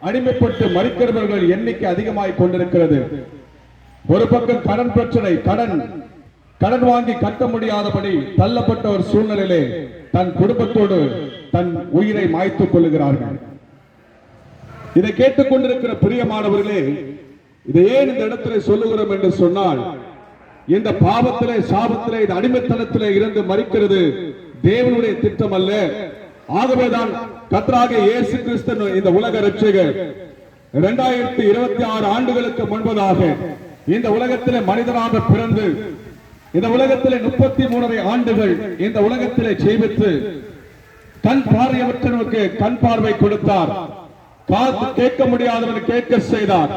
அடிமைப்பட்டு மறிக்கிறவர்கள் எண்ணிக்கை அதிகமாய் கொண்டிருக்கிறது. ஒரு பக்கம் கடன் பிரச்சனை, கடன் வாங்கி கட்ட முடியாதபடி தள்ளப்பட்ட ஒரு சூழ்நிலையிலே தன் குடும்பத்தோடு தன் உயிரை மாய்த்துக் கொள்ளுகிறார்கள். இதை கேட்டுக்கொண்டிருக்கிற பிரியமானவர்களே, இதை ஏன் இந்த இடத்திலே சொல்லுகிறோம் என்று சொன்னால், இந்த பாவத்திலே சாபத்திலே இந்த அடிமைத்தனத்திலே இருந்து மறிக்கிறது தேவனுடைய திட்டம் அல்ல. ஆகவேதான் கர்த்தராகிய இயேசு கிறிஸ்து இந்த உலக இரட்சகர் 2026 ஆண்டுகளுக்கு முன்பதாக இந்த உலகத்திலே மனிதனாக பிறந்து இந்த உலகத்திலே 33 ஆண்டுகள் இந்த உலகத்திலே ஜீவித்து கண் பார்வையற்றவனுக்கு கண் பார்வை கொடுத்தார். காது கேட்க முடியாதவனை கேட்க செய்தார்.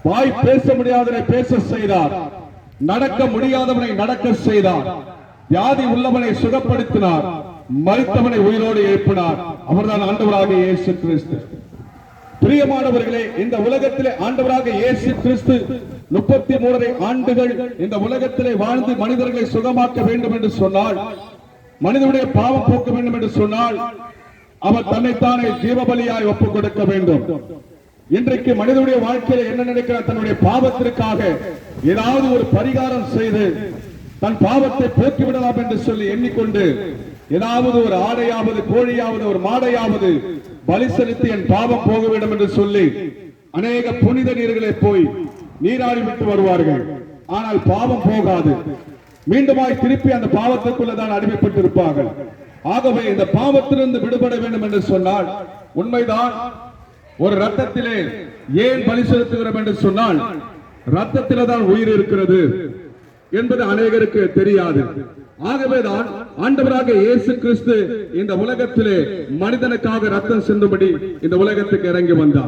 வாய் பேச முடியாதவனை பேச செய்தார். நடக்க முடியாதவனை நடக்க செய்தார். வியாதி உள்ளவனை சுகப்படுத்தினார். மரித்தவனை உயிரோடு எழுப்பினார். அவர்தான் ஆண்டவராகிய இயேசு கிறிஸ்து. பிரியமானவர்களே, இந்த உலகத்திலே ஆண்டவராக இயேசு கிறிஸ்து 33 ஆண்டுகள் இந்த உலகத்திலே வாழ்ந்து மனிதர்களை சுகமாக்க வேண்டும் என்று சொன்னால், மனிதனுடைய பாவம் போக்க வேண்டும் என்று சொன்னால், அவர் தன்னைத்தானே ஜீவபலியாய் ஒப்புக் கொடுக்க வேண்டும். இன்றைக்கு மனிதனுடைய வாழ்க்கையில் என்ன நினைக்கிறார்? தன்னுடைய பாவத்திற்காக ஏதாவது ஒரு பரிகாரம் செய்து தன் பாவத்தை போக்கிவிடலாம் என்று சொல்லி எண்ணிக்கொண்டு ஏதாவது ஒரு ஆடையாவது கோழியாவது ஒரு மாடையாவது பலி செலுத்தி என் பாவம் போக வேண்டும் என்று சொல்லி அநேக புனித நீர்களை போய் நீராடி விட்டு வருவார்கள். ஆனால் பாவம் போகாது. மீண்டுமாய் திருப்பி அந்த பாவத்துக்குள்ளதான் அடிமைப்பட்டு இருப்பார்கள். ஆகவே இந்த பாவத்திலிருந்து விடுபட வேண்டும் என்று சொன்னால், உண்மைதான், ஒரு ரத்தத்திலே ஏன் பலி செலுத்துகிறோம் என்று சொன்னால், ரத்தத்திலே தான் உயிர் இருக்கிறது என்பது அநேகருக்கு தெரியாது. ஆகவேதான் ஆண்டவராக இயேசு கிறிஸ்து இந்த உலகத்திலே மனிதனுக்காக ரத்தம் சிந்தும்படி இந்த உலகத்துக்கு இறங்கி வந்தார்.